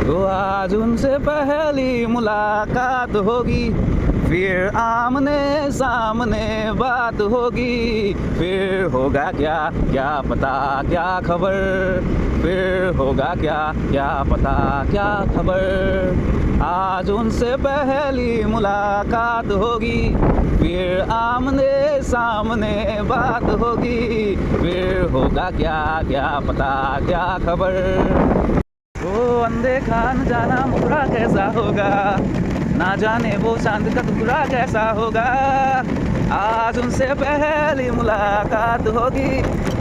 तो आज उनसे पहली मुलाकात होगी, फिर आमने सामने बात होगी, फिर होगा क्या क्या पता क्या खबर, फिर होगा क्या क्या पता क्या खबर। आज उनसे पहली मुलाकात होगी, फिर आमने सामने बात होगी, फिर होगा क्या क्या पता क्या खबर। वो अनदेखा न जाना मुखड़ा कैसा होगा, ना जाने वो चांद का टुकड़ा कैसा होगा। आज उनसे पहली मुलाकात होगी,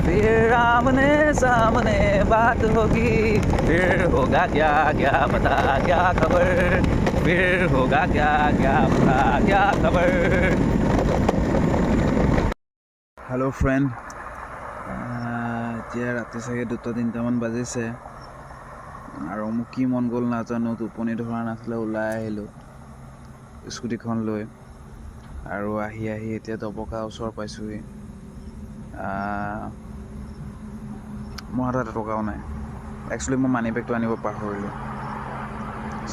फिर आमने सामने बात होगी, फिर होगा क्या क्या पता क्या खबर, फिर होगा क्या क्या पता क्या खबर। हेलो फ्रेंड, এতিয়া ৰাতি চাগে 2-3টামান বাজিছে আৰু মোক কি মন গ'ল নাজানো, টোপনি ধৰা নাছিলে, ওলাই আহিলোঁ স্কুটিখন লৈ আৰু আহি এতিয়া দবকা ওচৰ পাইছোঁহি। মোৰ হাতত এটকাও নাই। একচুৱেলি মই মানি বেগটো আনিব পাহৰিলোঁ।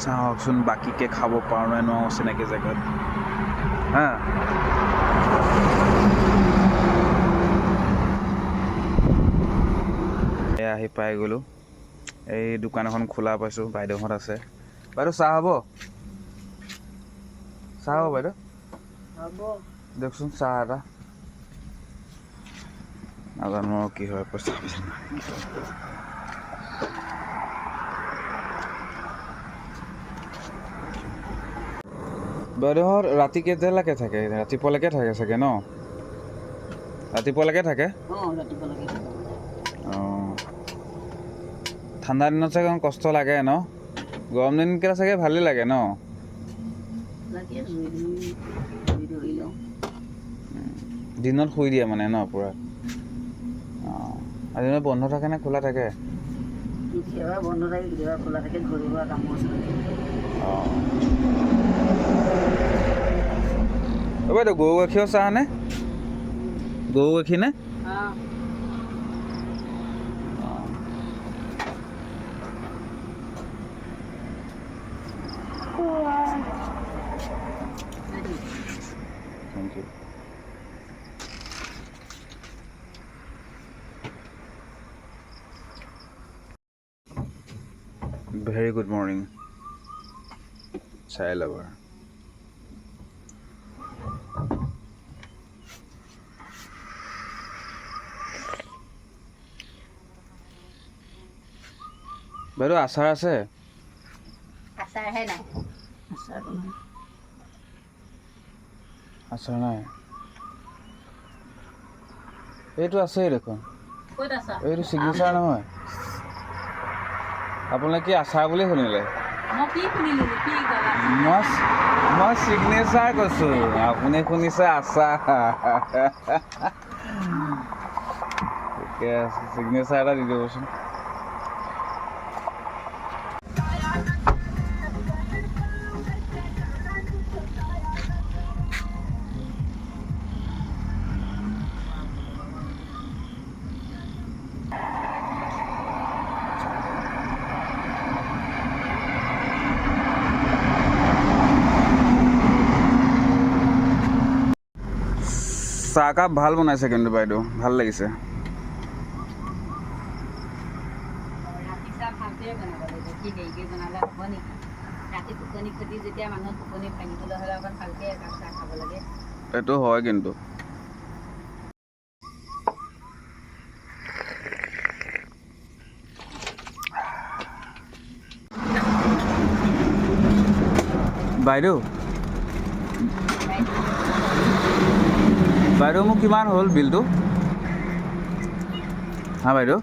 চাওকচোন বাকীকৈ খাব পাৰোঁ নে নোৱাৰোঁ চিনাকি জেগাত। আহি পাই গ'লোঁ। এই দোকান এখন খোলা পাইছোঁ, বাইদেউহঁত আছে। বাইদেউ চাহ হ'ব? চাহ হ'ব বাইদেউ? দিয়কচোন চাহ এটা। নাজানো আৰু কি হয়, পইচা বাইদেউহঁত ৰাতি কেতিয়ালৈকে থাকে? ৰাতিপুৱালৈকে থাকে চাগে ন? ৰাতিপুৱালৈকে থাকে? অঁ, ঠাণ্ডা দিনত চাগে কষ্ট লাগে ন? গৰম দিনকেইটা চাগে ভালেই লাগে ন? দিনত শুই দিয়ে মানে ন পূৰা? অঁ, আৰু দিনত বন্ধ থাকে নে খোলা থাকে? বন্ধ থাকে, কেতিয়াবা খোলা থাকে, ঘৰুৱা কামৰ আছে। অঁ বাইদেউ, গৰু গাখীৰৰ চাহ নে? গৰু গাখীৰ নে? Thank you. Very good morning, chai lover. বাইদেউ আচাৰ আছে? আচাৰহে নাই। আচাৰ নাই? এইটো আছেই দেখোন। এইটো চিগনেচাৰ নহয়? আপোনালোকে কি আচাৰ বুলি শুনিলে? মই চিগনেচাৰ কৈছোঁ, আপুনি শুনিছে আচাৰ। ঠিকে আছে, চিগনেচাৰ এটা দি দিবচোন। চাহকাপ ভাল বনাইছে কিন্তু বাইদেউ, ভাল লাগিছে। এইটো হয় কিন্তু। বাইদেউ বাইদেউ মোক কিমান হ'ল বিলটো? হা বাইদেউ?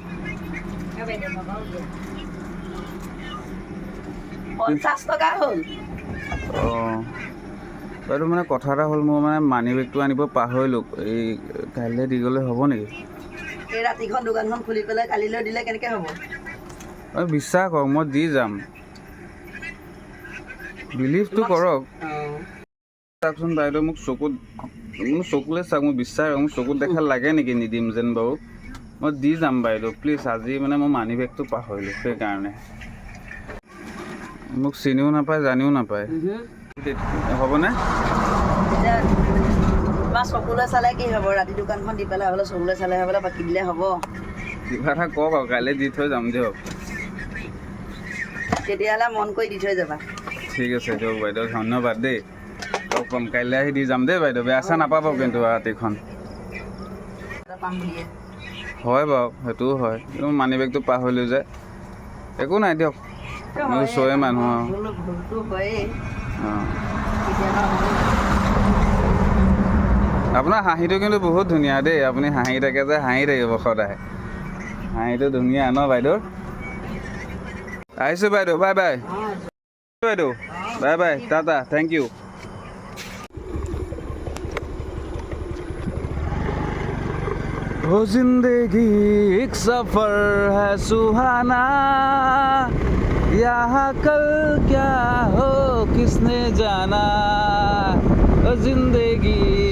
50 টকা হ'ল। অঁ বাইদেউ, মানে কথা এটা হ'ল, মোৰ মানে মানি বেগটো আনিব পাহৰিলোঁ। এই কাইলৈ দি গ'লে হ'ব নেকি? এই ৰাতিখন দোকানখন খুলি পেলাই কালিলৈ দিলে কেনেকৈ হ'ব? বিশ্বাস কৰক, মই দি যাম। বিলিভটো কৰক। চাওকচোন বাইদেউ, মোক চকুলৈ চাওক, মোৰ বিশ্বাস, মোক চকুত দেখা লাগে নেকি নিদিম যেন বাৰু? মই দি যাম বাইদেউ, প্লিজ। আজি মানে মই মানি বেগটো পাহৰিলোঁ, সেইকাৰণে। মোক চিনিও নাপায় জানিও নাপায় হ'বনে এতিয়া তোমাৰ চকুলৈ চালে কি হ'ব ৰাতি দোকানখন দি পেলাই হ'লে চকুলৈ চালে হ'বলৈ বাকী দিলে হ'ব কিবা এটা কওক আৰু কাইলৈ দি থৈ যাম দিয়ক তেতিয়াহ'লে মন কৰি দি থৈ যাবা ঠিক আছে দিয়ক বাইদেউ ধন্যবাদ দেই লগ পাম কাইলৈ আহি দি যাম দেই বাইদেউ বেয়া চেয়া নাপাব কিন্তু ৰাতিখন এটা পাম বুলিয়ে হয় বাৰু সেইটোও হয় কিন্তু মানি বেগটো পাহৰিলোঁ যে একো নাই দিয়ক মোৰ ওচৰৰে মানুহ আৰু ভুলটো হয়েই অঁ কেতিয়াবা আপোনাৰ হাঁহিটো কিন্তু বহুত ধুনীয়া দেই আপুনি হাঁহি থাকে যে হাঁহি থাকিব সদায় হাঁহিটো ধুনীয়া ন বাইদেউ আহিছোঁ বাইদেউ বাই বাই বাইদেউ bye bye tata thank you वो जिंदगी एक सफर है सुहाना यहाँ कल क्या हो किसने जाना वो जिंदगी